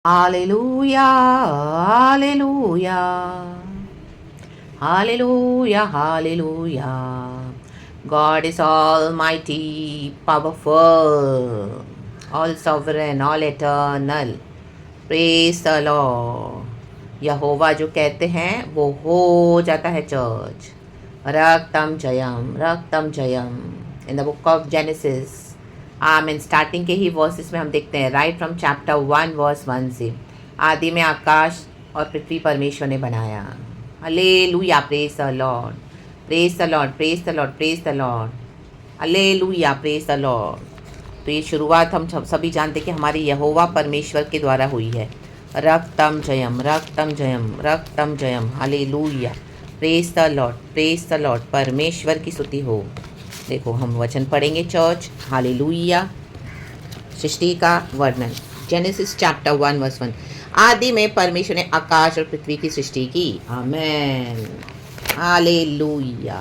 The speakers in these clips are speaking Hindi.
Hallelujah, hallelujah, hallelujah, hallelujah. God is almighty, powerful, all sovereign, all eternal. Praise the Lord. यहोवा जो कहते हैं वो हो जाता है चर्च. रक्तम जयम in the book of Genesis. Amen. Starting के ही वर्सेस में हम देखते हैं राइट फ्रॉम चैप्टर 1 वर्स 1 से. आदि में आकाश और पृथ्वी परमेश्वर ने बनाया. Hallelujah. Praise the Lord, praise the Lord, praise the Lord, praise the Lord. Hallelujah. Praise the Lord. तो ये शुरुआत हम सभी जानते कि हमारे यहोवा परमेश्वर के द्वारा हुई है. रक्तम जयम, रक्तम जयम, रक्तम जयम. Hallelujah. Praise the Lord, praise the Lord. परमेश्वर की स्तुति हो. देखो हम वचन पढ़ेंगे चर्च. हालेलुया. सृष्टि का वर्णन. Genesis chapter 1 verse 1. आदि में परमेश्वर ने आकाश और पृथ्वी की सृष्टि की. Amen. Hallelujah.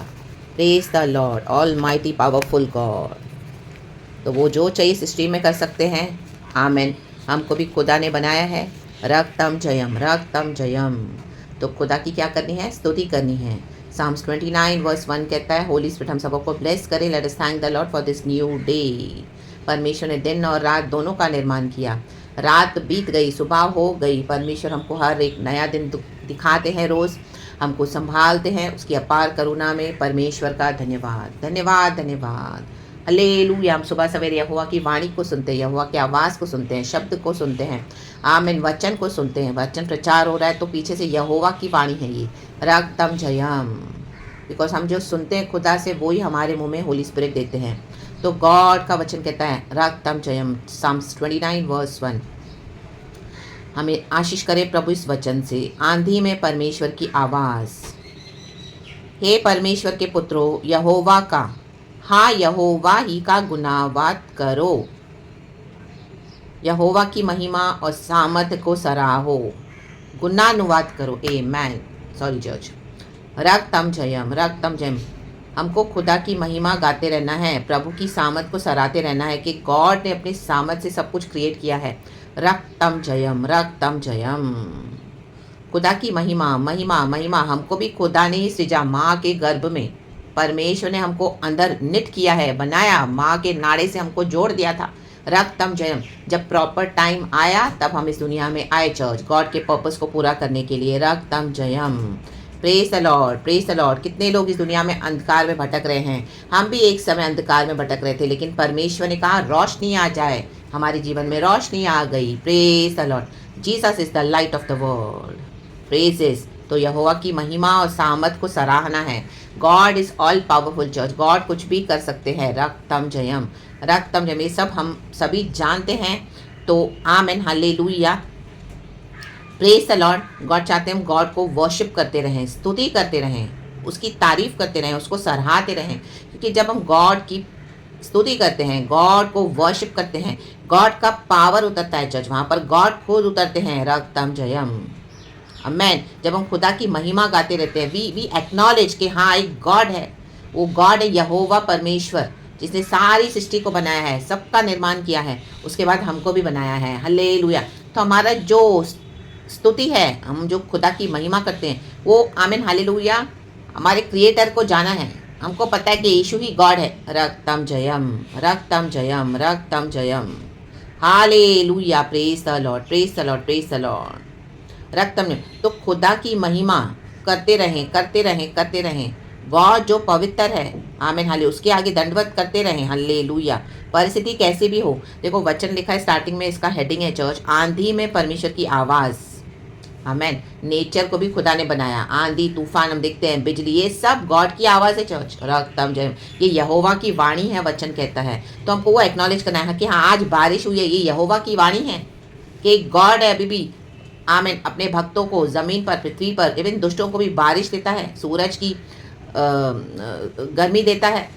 Praise the Lord, almighty powerful God. तो वो जो चाहिए सृष्टि में कर सकते हैं. आमेन. हमको भी खुदा ने बनाया है. रक्तम जयम, रक्तम जयम. तो खुदा की क्या करनी है? स्तुति करनी है. Psalms 29 वर्स 1 कहता है, होली स्पिरिट हम सबको ब्लेस करें. Let us thank the Lord for this new day. परमेश्वर ने दिन और रात दोनों का निर्माण किया. रात बीत गई, सुबह हो गई. परमेश्वर हमको हर एक नया दिन दिखाते हैं, रोज़ हमको संभालते हैं. उसकी अपार करुणा में परमेश्वर का धन्यवाद, धन्यवाद, धन्यवाद. हालेलुया. हम सुबह सवेरे यहोवा की वाणी को सुनते हैं, यहोवा की आवाज़ को सुनते हैं, शब्द को सुनते हैं. आमीन. वचन को सुनते हैं. वचन प्रचार हो रहा है तो पीछे से यहोवा की वाणी है ये. रक्तम जयम. बिकॉज हम जो सुनते हैं खुदा से वो ही हमारे मुंह में होली स्पिरिट देते हैं. तो गॉड का वचन कहता है रक्तम जयम. Psalms 29 verse 1. हमें आशीष करे प्रभु इस वचन से. आंधी में परमेश्वर की आवाज़. हे परमेश्वर के पुत्रों, यहोवा का, हाँ यहोवा ही का गुनावाद करो. यहोवा की महिमा और सामर्थ को सराहो. गुनानुवाद करो. आमेन. सॉरी जज. रक्तम जयम, रक्तम जयम. हमको खुदा की महिमा गाते रहना है, प्रभु की सामर्थ को सराहते रहना है कि गॉड ने अपनी सामर्थ से सब कुछ क्रिएट किया है. रक्तम जयम, रक्तम जयम. खुदा की महिमा, महिमा, महिमा. हमको भी खुदा ने ही सृजा. माँ के गर्भ में परमेश्वर ने हमको अंदर निट किया है, बनाया. माँ के नाड़े से हमको जोड़ दिया था. रक्तम जयम. जब प्रॉपर टाइम आया तब हम इस दुनिया में आए चर्च, गॉड के पर्पस को पूरा करने के लिए. रक्तम जयम. Praise the Lord, praise the Lord. कितने लोग इस दुनिया में अंधकार में भटक रहे हैं. हम भी एक समय अंधकार में भटक रहे थे, लेकिन परमेश्वर ने कहा रोशनी आ जाए. हमारे जीवन में रोशनी आ गई. Praise the Lord. Jesus is the light of the world. Praises. तो यहोवा की महिमा और सामर्थ को सराहना है. God is all powerful church. God कुछ भी कर सकते हैं. रक्तम जयम, रक्तम जयम. ये सब हम सभी जानते हैं. तो amen. Hallelujah. Praise the Lord. God चाहते हैं हम गॉड को वर्शिप करते रहें, स्तुति करते रहें, उसकी तारीफ करते रहें, उसको सराहते रहें. क्योंकि जब हम गॉड की स्तुति करते हैं, गॉड को वर्शिप करते हैं, गॉड का पावर उतरता है चर्च. वहाँ पर गॉड खुद उतरते हैं. रक्तम जयम. आमेन. जब हम खुदा की महिमा गाते रहते हैं, वी एक्नॉलेज कि हाँ एक गॉड है. वो गॉड है यहोवा परमेश्वर, जिसने सारी सृष्टि को बनाया है, सबका निर्माण किया है, उसके बाद हमको भी बनाया है. हालेलुया. तो हमारा जो स्तुति है, हम जो खुदा की महिमा करते हैं वो आमीन. हालेलुया. हमारे क्रिएटर को जाना है. हमको पता है कि यीशु ही गॉड है. रक्तम जयम, रक्तम जयम, रक्तम जयम. Hallelujah. Praise the Lord, praise the Lord, praise the Lord. रक्तम ने. तो खुदा की महिमा करते रहें, करते रहें, करते रहें. गॉड जो पवित्र है, आमीन. हाले उसके आगे दंडवत करते रहें. हालेलुया. परिस्थिति कैसी भी हो. देखो वचन लिखा है स्टार्टिंग में, इसका हेडिंग है चर्च, आंधी में परमेश्वर की आवाज़. आमीन. नेचर को भी खुदा ने बनाया. आंधी तूफान हम देखते हैं, बिजली, ये सब गॉड की आवाज़ है चर्च. रक्तम जयम. ये यहोवा की वाणी है, वचन कहता है. तो हमको वो एक्नॉलेज करना है कि हाँ आज बारिश हुई है, ये यहोवा की वाणी है कि गॉड है अभी भी. आमीन. अपने भक्तों को ज़मीन पर, पृथ्वी पर, इवन दुष्टों को भी बारिश देता है, सूरज की गर्मी देता है,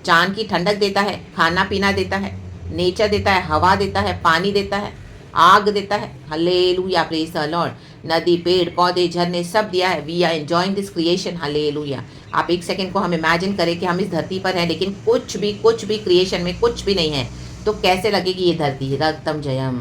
चांद की ठंडक देता है, खाना पीना देता है, नेचर देता है, हवा देता है, पानी देता है, आग देता है. हालेलुया. Praise the Lord. नदी, पेड़ पौधे, झरने सब दिया है. We are enjoying this creation. Hallelujah. आप एक सेकेंड को हम इमेजिन करें कि हम इस धरती पर हैं, लेकिन कुछ भी क्रिएशन में कुछ भी नहीं है, तो कैसे लगेगी ये धरती. रक्तम जयम.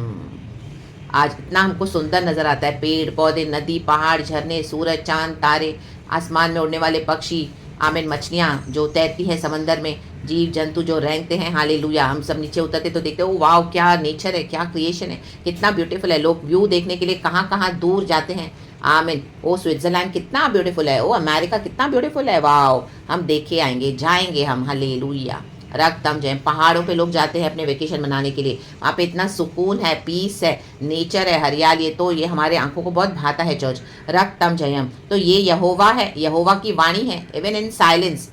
आज इतना हमको सुंदर नज़र आता है, पेड़ पौधे, नदी, पहाड़, झरने, सूरज, चांद, तारे, आसमान में उड़ने वाले पक्षी, आमीन, मछलियाँ जो तैरती हैं समंदर में, जीव जंतु जो रेंगते हैं, हालेलुया। हम सब नीचे उतरते तो देखते हो वाह क्या नेचर है, क्या क्रिएशन है, कितना ब्यूटीफुल है। लोग व्यू देखने के लिए कहाँ कहाँ दूर जाते हैं, आमीन। ओ स्विट्जरलैंड कितना ब्यूटीफुल है, ओ अमेरिका कितना ब्यूटीफुल है, वाह हम देखे आएंगे, जाएंगे हम, हालेलुया। रक्तम जय। पहाड़ों पे लोग जाते हैं अपने वेकेशन मनाने के लिए, वहाँ पे इतना सुकून है, पीस है, नेचर है, हरियाली है, तो ये हमारे आंखों को बहुत भाता है चर्च। रक्तम जयम। तो ये यहोवा है, यहोवा की वाणी है। Even in silence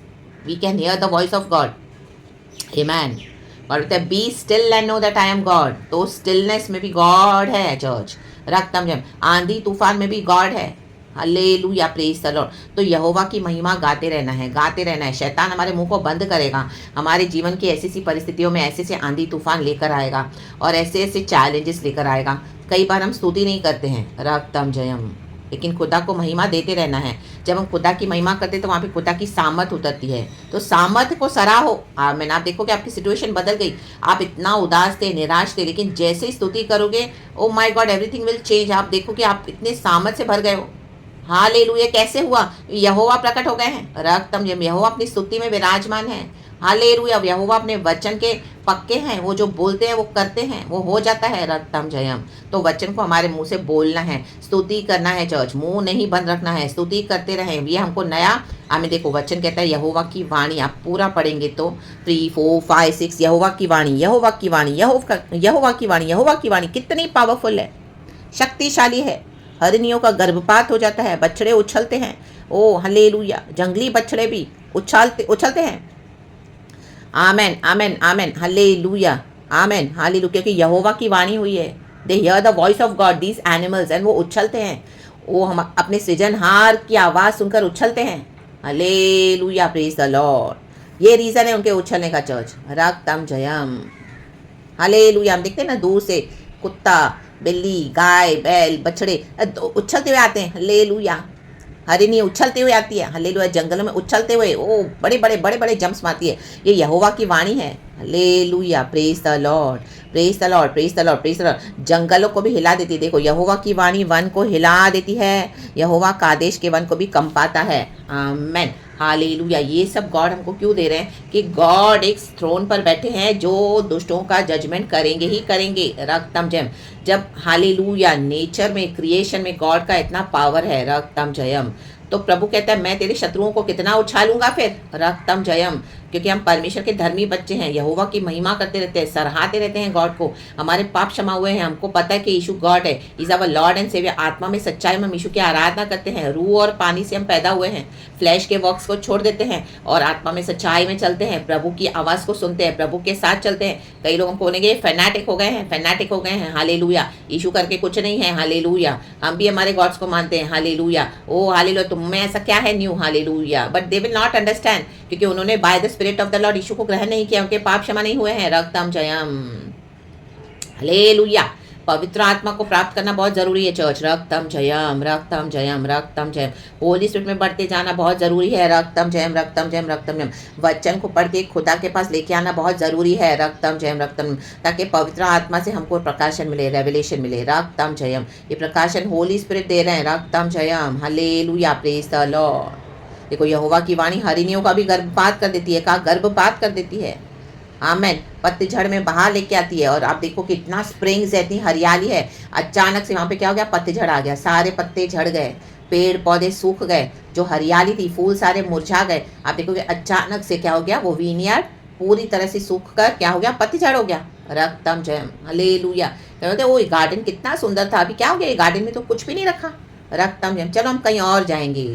we can hear the voice of God, amen. और be still and know that I am God, तो स्टिलनेस में भी गॉड है चर्च। रक्तम जयम। आंधी तूफान में भी गॉड है, हालेलुया, प्रेज द लॉर्ड। तो यहोवा की महिमा गाते रहना है, गाते रहना है। शैतान हमारे मुंह को बंद करेगा, हमारे जीवन की ऐसी ऐसी परिस्थितियों में ऐसे ऐसे आंधी तूफान लेकर आएगा और ऐसे ऐसे चैलेंजेस लेकर आएगा। कई बार हम स्तुति नहीं करते हैं, रक्तम जयम, लेकिन खुदा को महिमा देते रहना है। जब हम खुदा की महिमा करते तो वहाँ पे खुदा की सामर्थ उतरती है, तो सामर्थ को सराहो। मैंने आप देखो कि आपकी सिचुएशन बदल गई, आप इतना उदास थे, निराश थे, लेकिन जैसे ही स्तुति करोगे, oh my God, everything will change. आप देखो कि आप इतने सामर्थ से भर गए हो। हालेलुया। कैसे हुआ? यहोवा प्रकट हो गए हैं, रक्तम जयम। यहोवा अपनी स्तुति में विराजमान है, हालेलुया। यहोवा अपने वचन के पक्के हैं, वो जो बोलते हैं वो करते हैं, वो हो जाता है, रक्तम जयम। तो वचन को हमारे मुंह से बोलना है, स्तुति करना है चर्च, मुंह नहीं बंद रखना है, स्तुति करते रहें। ये हमको नया हमें देखो वचन कहता है यहोवा की वाणी, आप पूरा पढ़ेंगे तो 3, 4, 5, 6 यहोवा की वाणी, यहोवा की वाणी, यहोवा की वाणी, यहोवा की वाणी कितनी पावरफुल है, शक्तिशाली है। हरिणियों का गर्भपात हो जाता है, बछड़े उछलते हैं, ओ हालेलुया। जंगली बछड़े भी उछलते हैं, आमेन आमेन आमेन, हालेलुया आमेन हालेलुया। क्योंकि यहोवा की वाणी हुई है, they hear the voice of God these animals, and वो उछलते हैं, वो हम अपने सृजनहार की आवाज़ सुनकर उछलते हैं, हालेलुया, प्रेज द लॉर्ड। ये रीज़न है उनके उछलने का चर्च, रक्तम जयम, हालेलुया। हम देखते हैं ना दूर से कुत्ता, बिल्ली, गाय, बैल, बछड़े उछलते हुए आते हैं, हालेलुया। हरिणी उछलते हुए आती है, हालेलुया। जंगलों में उछलते हुए ओ बड़े बड़े जंप्स मारती है, ये यहोवा की वाणी है, hallelujah, praise the Lord, praise the Lord, praise the Lord, praise the Lord. जंगलों को भी हिला देती है, देखो यहोवा की वाणी वन को हिला देती है, यहोवा कादेश के वन को भी कंपाता है, आमेन, हालेलुया। ये सब गॉड हमको क्यों दे रहे हैं? कि गॉड एक थ्रोन पर बैठे हैं जो दुष्टों का जजमेंट करेंगे ही करेंगे, रक्तम जयम। जब हालेलुया नेचर में, क्रिएशन में गॉड का इतना पावर है, रक्तम जयम। तो प्रभु कहता है मैं तेरे शत्रुओं को कितना उछालूंगा फिर, रक्तम जयम। क्योंकि हम परमेश्वर के धर्मी बच्चे हैं, यहोवा की महिमा करते रहते हैं, सराहते रहते हैं गॉड को, हमारे पाप क्षमा हुए हैं, हमको पता है कि यीशु गॉड है, is our Lord and Saviour. आत्मा में सच्चाई में हम यीशु की आराधना करते हैं, रूह और पानी से हम पैदा हुए हैं, फ्लैश के वर्क्स को छोड़ देते हैं और आत्मा में सच्चाई में चलते हैं, प्रभु की आवाज़ को सुनते हैं, प्रभु के साथ चलते हैं। कई लोग हमको बोलेंगे फैनाटिक हो गए हैं, फैनाटिक हो गए हैं, हालेलुया, यीशु करके कुछ नहीं है, हालेलुया। हम भी हमारे गॉड्स को मानते हैं, हालेलुया, ओ हालेलुया, तुम में ऐसा क्या है new, hallelujah. But they will not understand, क्योंकि उन्होंने by the spirit of the Lord यीशु को ग्रहण नहीं किया, उनके पाप क्षमा नहीं हुए हैं, रक्तम जयम, हालेलुया। पवित्र आत्मा को प्राप्त करना बहुत जरूरी है चर्च, रक्तम जयम, रक्तम जयम, रक्तम जयम। होली स्पिरिट में बढ़ते जाना बहुत जरूरी है, रक्तम जयम, रक्तम जयम, रक्तम जयम। वचन को पढ़ के खुदा के पास लेके आना बहुत जरूरी है, रक्तम जयम, रक्तम, ताकि पवित्र आत्मा से हमको प्रकाशन मिले, रेवलेशन मिले, रक्तम जयम। ये प्रकाशन होली स्पिरिट दे रहे हैं, रक्तम जयम, हालेलुया, प्रेज द लॉर्ड। देखो यहोवा की वाणी हरिणियों का भी गर्भपात कर देती है, कहा गर्भपात कर देती है, आमेन। पतझड़ में बाहर लेके आती है, और आप देखो कितना स्प्रिंग्स है, इतनी हरियाली है, अचानक से वहाँ पे क्या हो गया, पतझड़ आ गया, सारे पत्ते झड़ गए, पेड़ पौधे सूख गए, जो हरियाली थी, फूल सारे मुरझा गए। आप देखोगे अचानक से क्या हो गया, वो विनियार्ड पूरी तरह से सूख कर क्या हो गया, पतझड़ हो गया, रक्तम जयम, हालेलुया। कहते वो गार्डन कितना सुंदर था, अभी क्या हो गया, ये गार्डन में तो कुछ भी नहीं रखा, रक्तम जयम। चलो हम कहीं और जाएंगे,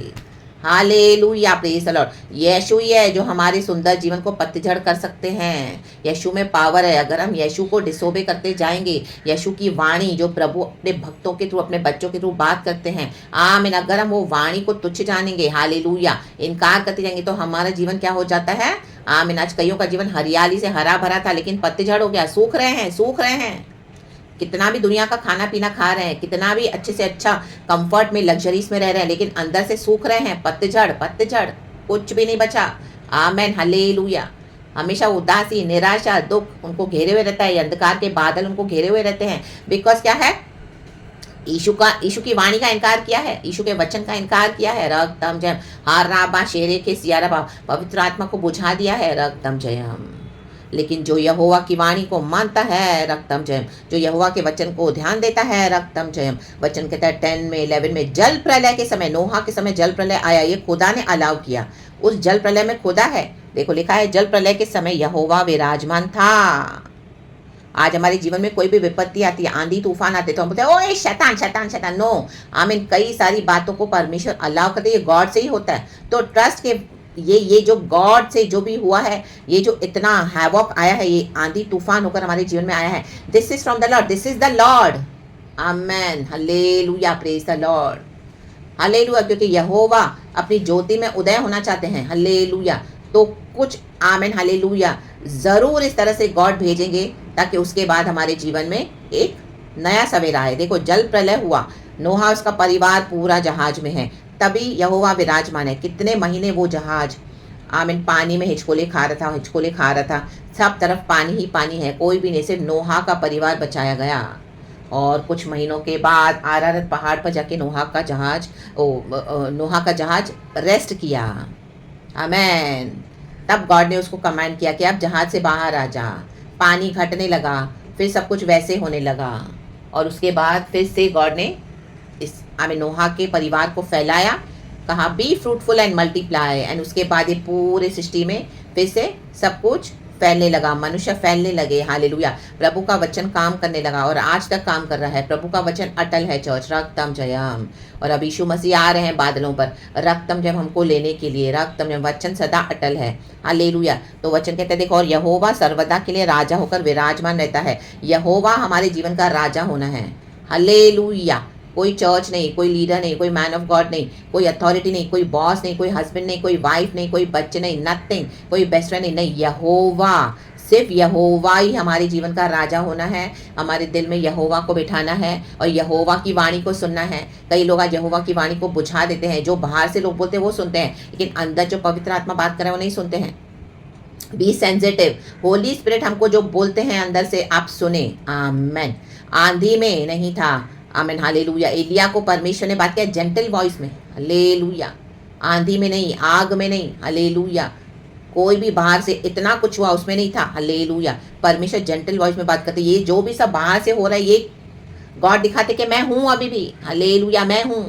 हालेलुया, प्रेज द लॉर्ड। यीशु ही है जो हमारे सुंदर जीवन को पतझड़ कर सकते हैं, यीशु में पावर है। अगर हम यीशु को डिसोबे करते जाएंगे, यीशु की वाणी जो प्रभु अपने भक्तों के थ्रू, अपने बच्चों के थ्रू बात करते हैं, आमीन, अगर हम वो वाणी को तुच्छ जानेंगे, हालेलुया, इनकार करते जाएंगे, तो हमारा जीवन क्या हो जाता है, आमीन। आज कईयों का जीवन हरियाली से हरा भरा था, लेकिन पतझड़ हो गया, सूख रहे हैं, सूख रहे हैं। कितना भी दुनिया का खाना पीना खा रहे हैं, कितना भी अच्छे से अच्छा कंफर्ट में, लग्जरीज में रह रहे हैं, लेकिन अंदर से सूख रहे हैं, पतझड़, पतझड़, कुछ भी नहीं बचा, आमेन, हालेलुया। हमेशा उदासी, निराशा, दुख उनको घेरे हुए रहता है, अंधकार के बादल उनको घेरे हुए रहते हैं। बिकॉज क्या है, यीशु की वाणी का इनकार किया है, यीशु के वचन का इनकार किया है, रक्तम जयम। हार राबा शेरे के सियारा बा, पवित्र आत्मा को बुझा दिया है, रक्तम जयम। लेकिन जो यहोवा की वाणी को मानता है, रक्तम जयम, जो यहोवा के वचन को ध्यान देता है, रक्तम जयम। वचन कहता है 10 में 11 में, जल प्रलय के समय, नोहा के समय जल प्रलय आया, ये खुदा ने अलाउ किया। उस जल प्रलय में खुदा है, देखो लिखा है जल प्रलय के समय यहोवा विराजमान था। आज हमारे जीवन में कोई भी विपत्ति आती है, आंधी तूफान आते, तो हम बोलते हैं ओए शैतान शैतान शैतान। नो, आमीन। कई सारी बातों को परमेश्वर अलाउ करते, ये गॉड से ही होता है। तो ट्रस्ट के ये जो गॉड से जो भी हुआ है, ये जो इतना हैवॉक आया है, ये आंधी तूफान होकर हमारे जीवन में आया है, this is from the Lord, this is the Lord. Amen, hallelujah, praise the Lord, hallelujah. क्योंकि यहोवा अपनी ज्योति में उदय होना चाहते हैं, हालेलुया। तो कुछ, आमेन, हालेलुया, जरूर इस तरह से गॉड भेजेंगे ताकि उसके बाद हमारे जीवन में एक नया सवेरा आए। देखो जल प्रलय हुआ, नोहा उसका परिवार पूरा जहाज में है, तभी यहोवा विराजमान है। कितने महीने वो जहाज, आमीन, पानी में हिचकोले खा रहा था, सब तरफ पानी ही पानी है, कोई भी नहीं, सिर्फ नोहा का परिवार बचाया गया। और कुछ महीनों के बाद आरारत पहाड़ पर जाके नोहा का जहाज रेस्ट किया, आमेन। तब गॉड ने उसको कमांड किया कि अब जहाज से बाहर आ जा। पानी घटने लगा, फिर सब कुछ वैसे होने लगा, और उसके बाद फिर से गॉड ने इस नोहा के परिवार को फैलाया, कहा be fruitful and multiply. And उसके बाद ये पूरे सृष्टि में फिर से सब कुछ फैलने लगा, मनुष्य फैलने लगे, हालेलुया। प्रभु का वचन काम करने लगा और आज तक काम कर रहा है। प्रभु का वचन अटल है चर्च, रक्तम जयम। और अब यीशु मसीह आ रहे हैं बादलों पर, रक्तम जयम हमको लेने के लिए, रक्तम जयम। वचन सदा अटल है, हालेलुया। तो वचन कहते हैं देखो, और यहोवा सर्वदा के लिए राजा होकर विराजमान रहता है। यहोवा हमारे जीवन का राजा होना है, हालेलुया। कोई चर्च नहीं, कोई लीडर नहीं, कोई मैन ऑफ गॉड नहीं, कोई अथॉरिटी नहीं, कोई बॉस नहीं, कोई हस्बैंड नहीं, कोई वाइफ नहीं, कोई बच्चे नहीं, नथिंग, कोई बेस्ट फ्रेंड नहीं, यहोवा, सिर्फ यहोवा ही हमारे जीवन का राजा होना है। हमारे दिल में यहोवा को बिठाना है और यहोवा की वाणी को सुनना है। कई लोग आज यहोवा की वाणी को बुझा देते हैं, जो बाहर से लोग बोलते हैं वो सुनते हैं, लेकिन अंदर जो पवित्र आत्मा बात कर रहे हैं वो नहीं सुनते हैं। बी सेंसिटिव, होली स्पिरिट हमको जो बोलते हैं अंदर से आप सुने, आमेन। आंधी में नहीं था, आमीन, हालेलुया। एलिया को परमेश्वर ने बात किया जेंटल वॉइस में, हालेलुया। आंधी में नहीं, आग में नहीं, हालेलुया। कोई भी बाहर से इतना कुछ हुआ उसमें नहीं था, हालेलुया। परमेश्वर जेंटल वॉइस में बात करते। ये जो भी सब बाहर से हो रहा है, ये गॉड दिखाते कि मैं हूँ अभी भी, हालेलुया, मैं हूँ।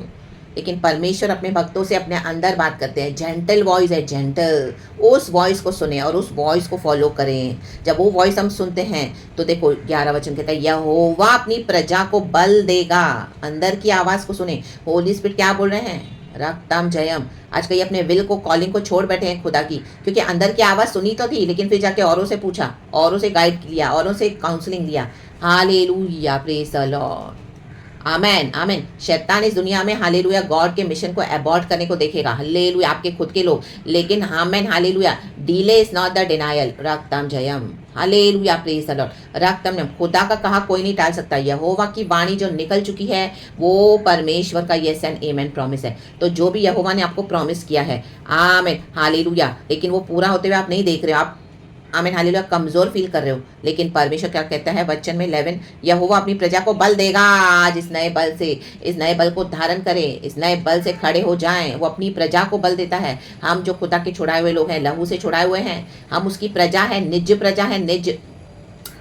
लेकिन परमेश्वर अपने भक्तों से अपने अंदर बात करते हैं, जेंटल वॉइस है, जेंटल। उस वॉइस को सुने और उस वॉइस को फॉलो करें। जब वो वॉइस हम सुनते हैं तो देखो 11 वचन कहता है यहोवा अपनी प्रजा को बल देगा। अंदर की आवाज़ को सुने। होली स्पिरिट क्या बोल रहे हैं, रक्तम जयम। आज कई अपने विल को, कॉलिंग को छोड़ बैठे हैं खुदा की, क्योंकि अंदर की आवाज़ सुनी तो थी, लेकिन फिर जाके औरों से पूछा, औरों से गाइड लिया, औरों से काउंसलिंग लिया। Hallelujah, praise the Lord, amen, amen. शैतान इस दुनिया में, हालेलुया, गॉड के मिशन को अबॉर्ट करने को देखेगा, हालेलुया, आपके खुद के लोग। लेकिन amen, hallelujah, delay is not the denial, रक्तम जयम, हालेलुया, प्रेज द लॉर्ड, रक्तम जयम। खुदा का कहा कोई नहीं टाल सकता। यहोवा की वाणी जो निकल चुकी है वो परमेश्वर का यस एंड आमेन प्रॉमिस है। तो जो भी यहोवा ने आपको प्रॉमिस किया है, आमेन, हालेलुया, लेकिन वो पूरा होते हुए आप नहीं देख रहे हो, आप आमीन, हालेलुया, कमजोर फील कर रहे हो। लेकिन परमेश्वर क्या कहता है वचन में 11, यहोवा अपनी प्रजा को बल देगा। आज इस नए बल से, इस नए बल को धारण करें, इस नए बल से खड़े हो जाएं। वो अपनी प्रजा को बल देता है। हम जो खुदा के छुड़ाए हुए लोग हैं, लहू से छुड़ाए हुए हैं, हम उसकी प्रजा है, निज प्रजा है, निज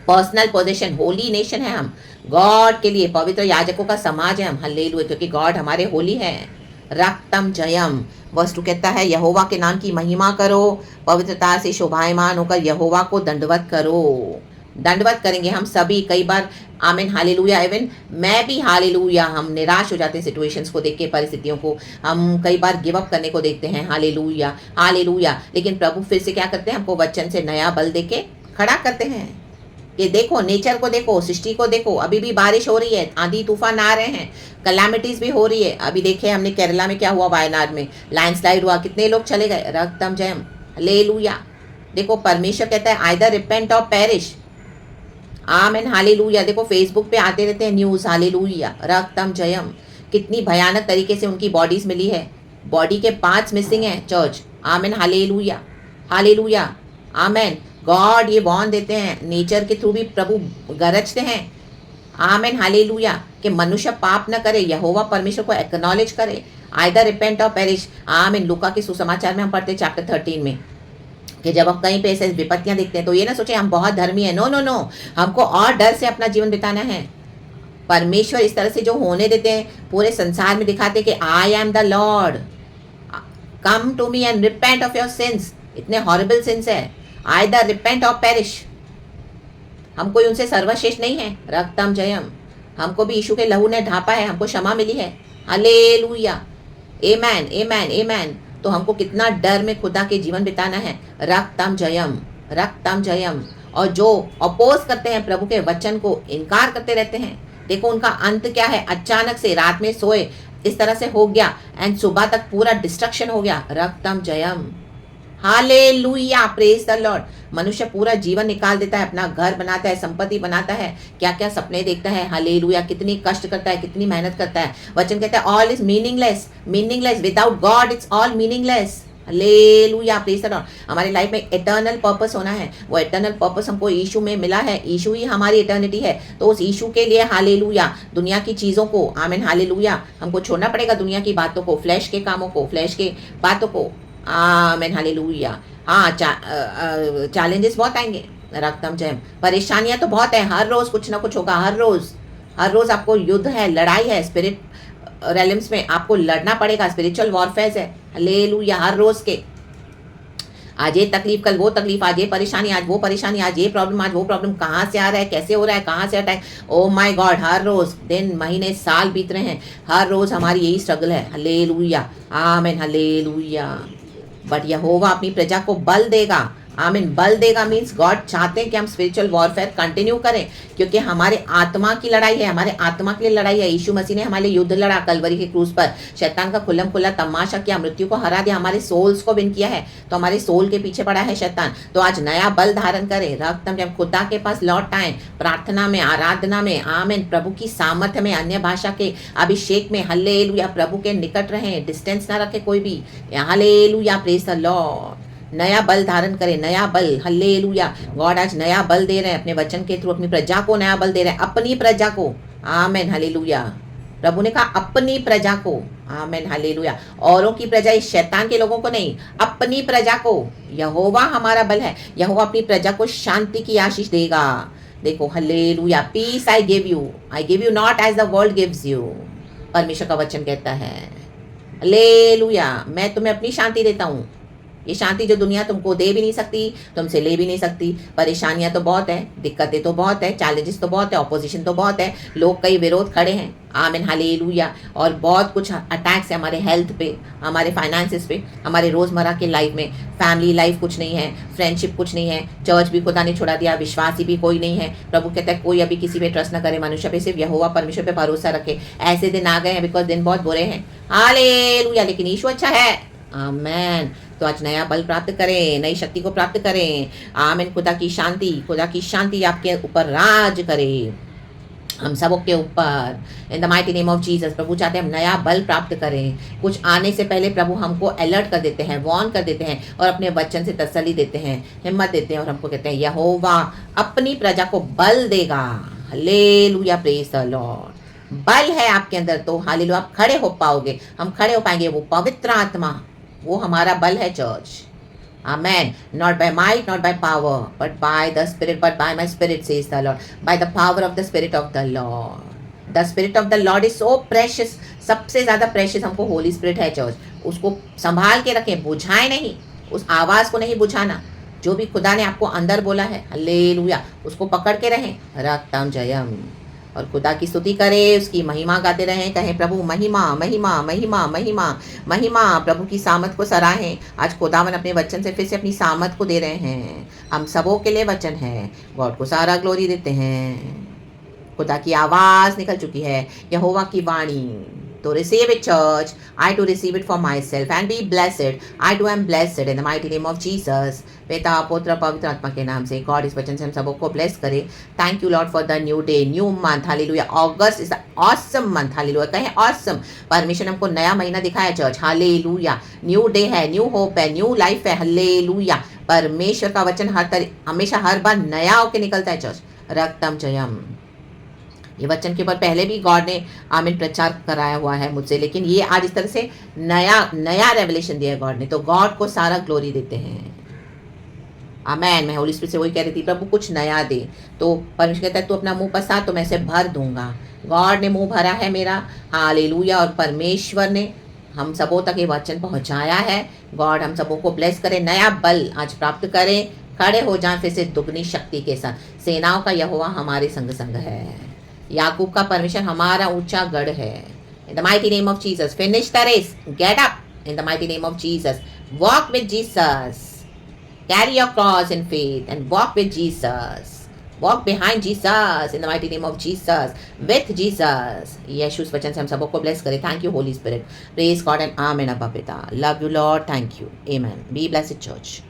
पर्सनल पोजीशन, होली नेशन है हम, गॉड के लिए पवित्र याजकों का समाज है हम, हालेलुया, क्योंकि गॉड हमारे होली है, रक्तम जयम। वर्ष 2 कहता है यहोवा के नाम की महिमा करो, पवित्रता से शोभायमान होकर यहोवा को दंडवत करो। दंडवत करेंगे हम सभी। कई बार, आमीन, हालेलुया, इवन मैं भी, हालेलुया, हम निराश हो जाते हैं सिचुएशंस को देख के, परिस्थितियों को हम कई बार गिव अप करने को देखते हैं, हालेलुया, हालेलुया। लेकिन प्रभु फिर से क्या करते हैं, हमको वचन से नया बल देके खड़ा करते हैं कि देखो, नेचर को देखो, सृष्टि को देखो, अभी भी बारिश हो रही है, आंधी तूफान आ रहे हैं, कैलामिटीज भी हो रही है। अभी देखे हमने केरला में क्या हुआ, वायनाड में लैंडस्लाइड हुआ, कितने लोग चले गए, रक्तम जयम, हालेलुया। देखो परमेश्वर कहता है आइदर रिपेंट और पेरिश, आमीन, हालेलुया। देखो फेसबुक पे आते रहते हैं न्यूज़, हालेलुया, रक्तम जयम। कितनी भयानक तरीके से उनकी बॉडीज मिली है, बॉडी के पार्ट्स मिसिंग हैं चर्च, आमीन, हालेलुया, हालेलुया, आमीन। गॉड ये वॉर्न देते हैं, नेचर के थ्रू भी प्रभु गरजते हैं, आमेन हालेलुया। कि मनुष्य पाप न करे, यहोवा परमेश्वर को एक्नॉलेज करे, आइदर रिपेंट और पेरिश। आमेन। लूका के सुसमाचार में हम पढ़ते चैप्टर 13 में कि जब हम कहीं पे ऐसे विपत्तियां देखते हैं तो ये ना सोचे हम बहुत धर्मी है। नो नो नो, हमको और डर से अपना जीवन बिताना है। परमेश्वर इस तरह से जो होने देते हैं, पूरे संसार में दिखाते कि I am the Lord, come to me and repent of your sins. इतने हॉरिबल सिंस है, आइदर रिपेंट और पेरिश। हम कोई उनसे सर्वश्रेष्ठ नहीं है। रक्तम जयम, हमको भी यीशु के लहू ने ढापा है, हमको क्षमा मिली है। हालेलुया, आमेन आमेन आमेन। तो हमको कितना डर में खुदा के जीवन बिताना है। रक्तम जयम, रक्तम जयम। और जो अपोज करते हैं प्रभु के वचन को, इनकार करते रहते हैं, देखो उनका अंत क्या है। अचानक से रात में सोए इस तरह से हो गया एंड सुबह तक पूरा डिस्ट्रक्शन हो गया। रक्तम जयम, हालेलुया, प्रेज द लॉर्ड। मनुष्य पूरा जीवन निकाल देता है, अपना घर बनाता है, संपत्ति बनाता है, क्या क्या सपने देखता है। हालेलुया, कितनी कष्ट करता है, कितनी मेहनत करता है। वचन कहता है all is meaningless, meaningless without God it's all meaningless. Hallelujah, praise the Lord. हमारे लाइफ में इटर्नल पर्पस होना है। वो इटर्नल पर्पस हमको यीशु में मिला है। यीशु ही हमारी इटर्निटी है। तो उस यीशु के लिए हालेलुया, दुनिया की चीज़ों को, आमीन हालेलुया, हमको छोड़ना पड़ेगा। दुनिया की बातों को, फ्लैश के कामों को, फ्लैश के बातों को। आमीन हालेलुया। हाँ, चैलेंजेस बहुत आएंगे। रक्तम जयम, परेशानियां तो बहुत है, हर रोज कुछ ना कुछ होगा। हर रोज आपको युद्ध है, लड़ाई है। स्पिरिट रेलम्स में आपको लड़ना पड़ेगा। स्पिरिचुअल वॉरफेयर है। हालेलुया, हर रोज के। आज ये तकलीफ, कल वो तकलीफ, आज ये परेशानी, आज वो परेशानी, आज ये प्रॉब्लम, आज वो प्रॉब्लम। कहाँ से आ रहा है, कैसे हो रहा है, कहाँ से हटा है। ओ माय गॉड, हर रोज दिन, महीने, साल बीत रहे हैं, हर रोज हमारी यही स्ट्रगल है। हालेलुया, आमीन हालेलुया। बट यहोवा अपनी प्रजा को बल देगा। आमीन, बल देगा मीन्स गॉड चाहते हैं कि हम स्पिरिचुअल वॉरफेयर कंटिन्यू करें, क्योंकि हमारे आत्मा की लड़ाई है, हमारे आत्मा के लिए लड़ाई है। यीशु मसीह ने हमारे लिए युद्ध लड़ा कलवरी के क्रूज पर, शैतान का खुल्लम खुल्ला तमाशा किया, मृत्यु को हरा दिया, हमारे सोल्स को विन किया है। तो हमारे सोल के पीछे पड़ा है शैतान। तो आज नया बल धारण करें। रक्तम जब खुदा के पास लौट आए, प्रार्थना में, आराधना में, आमीन, प्रभु की सामर्थ्य में, अन्य भाषा के अभिषेक में। हालेलुया, प्रभु के निकट रहें, डिस्टेंस ना रखे कोई भी। Hallelujah, praise the Lord. नया बल धारण करें, नया बल। हालेलुया, गॉड आज नया बल दे रहे हैं अपने वचन के थ्रू, अपनी प्रजा को नया बल दे रहे हैं, अपनी प्रजा को। आमीन हालेलुया। प्रभु ने कहा अपनी प्रजा को। आमीन हालेलुया। औरों की प्रजा, इस शैतान के लोगों को नहीं, अपनी प्रजा को। यहोवा हमारा बल है। यहोवा अपनी प्रजा को शांति की आशीष देगा। देखो hallelujah, peace I give you not as the world gives you. परमेश्वर का वचन कहता है हालेलुया, मैं तुम्हें अपनी शांति देता हूँ। ये शांति जो दुनिया तुमको दे भी नहीं सकती, तुमसे ले भी नहीं सकती। परेशानियां तो बहुत है, दिक्कतें तो बहुत है, चैलेंजेस तो बहुत है, ऑपोजिशन तो बहुत है, लोग कई विरोध खड़े हैं। आमीन हालेलुया। और बहुत कुछ अटैक्स है हमारे हेल्थ पे, हमारे फाइनेंसेस पे, हमारे रोज़मर्रा के लाइफ में। फैमिली लाइफ कुछ नहीं है, फ्रेंडशिप कुछ नहीं है, चर्च भी खुदा ने छुड़ा दिया, विश्वासी भी कोई नहीं है। प्रभु कहता है कोई अभी किसी पे ट्रस्ट न करे, मनुष्य पे सिर्फ यहोवा परमेश्वर पे भरोसा रखे। ऐसे दिन आ गए हैं, बिकॉज दिन बहुत बुरे हैं। हालेलुया, लेकिन यीशु अच्छा है। आमीन। तो आज नया बल प्राप्त करें, नई शक्ति को प्राप्त करें। आमीन। खुदा की शांति आपके ऊपर राज करे, हम सबों के ऊपर, in the mighty name of Jesus. प्रभु चाहते हैं हम नया बल प्राप्त करें। कुछ आने से पहले प्रभु हमको अलर्ट कर देते हैं, वार्न कर देते हैं, और अपने वचन से तसल्ली देते हैं, हिम्मत देते हैं, और हमको कहते हैं यहोवा अपनी प्रजा को बल देगा। Hallelujah, praise the Lord. बल है आपके अंदर तो हालेलुया, आप खड़े हो पाओगे, हम खड़े हो पाएंगे। वो पवित्र आत्मा, वो हमारा बल है church. Amen. Not by might, not by power, but by the Spirit, but by my Spirit, says the Lord. By the power of the Spirit of the Lord. The Spirit of the Lord is so precious. सबसे ज़्यादा प्रेशियस हमको होली स्पिरिट है चर्च। उसको संभाल के रखें, बुझाए नहीं, उस आवाज़ को नहीं बुझाना। जो भी खुदा ने आपको अंदर बोला है, हालेलुया, उसको पकड़ के रहें। रक्तम जयम। और खुदा की स्तुति करें, उसकी महिमा गाते रहें, कहें प्रभु महिमा महिमा महिमा महिमा महिमा। प्रभु की सामत को सराहें। आज खुदावन अपने वचन से फिर से अपनी सामत को दे रहे हैं। हम सबों के लिए वचन है, गॉड को सारा ग्लोरी देते हैं। खुदा की आवाज़ निकल चुकी है, यहोवा की वाणी। तो receive it, church. I to receive it for myself and be blessed. I too am blessed in the mighty name of Jesus. पिता पुत्र पवित्र आत्मा के नाम से गॉड इस वचन से हम सबों को ब्लेस करे। Thank you Lord for the new day, new month. Hallelujah. August is the awesome month. Hallelujah, कहें ऑसम। परमेश्वर ने हमको नया महीना दिखाया चर्च। हालेलुया। न्यू डे है, न्यू होप है, न्यू लाइफ है। हालेलुया। परमेश्वर का वचन हमेशा हर बार नया होकर निकलता है चर्च। रक्तम जयम। ये वचन के ऊपर पहले भी गॉड ने आमीन प्रचार कराया हुआ है मुझसे, लेकिन ये आज इस तरह से नया रेवलेशन दिया है गॉड ने, तो गॉड को सारा ग्लोरी देते हैं। आमेन। मैं होली स्पिरिट से वही कह रही थी, प्रभु कुछ नया दे। तो परमेश्वर कहता है तू अपना मुंह पसा तो मैं इसे भर दूंगा। गॉड ने मुंह भरा है मेरा, हालेलुया। और परमेश्वर ने हम सबों तक ये वचन पहुंचाया है। गॉड हम सबों को ब्लेस करे, नया बल आज प्राप्त करें, खड़े हो जाएं फिर से दुगनी शक्ति के साथ। सेनाओं का यहोवा हमारे संग संग है, याकूब का परमेश्वर हमारा ऊंचा गढ़ है। In the mighty name of Jesus finish the race, get up in the mighty name of Jesus, walk with Jesus, carry your cross in faith and walk with Jesus. Walk behind Jesus in the mighty name of Jesus, with Jesus. यीशु इस वचन से हम सबों को ब्लेस करें। Thank you holy spirit, praise God and amen. अब्बा पिता, love you Lord, thank you, amen. Be blessed church.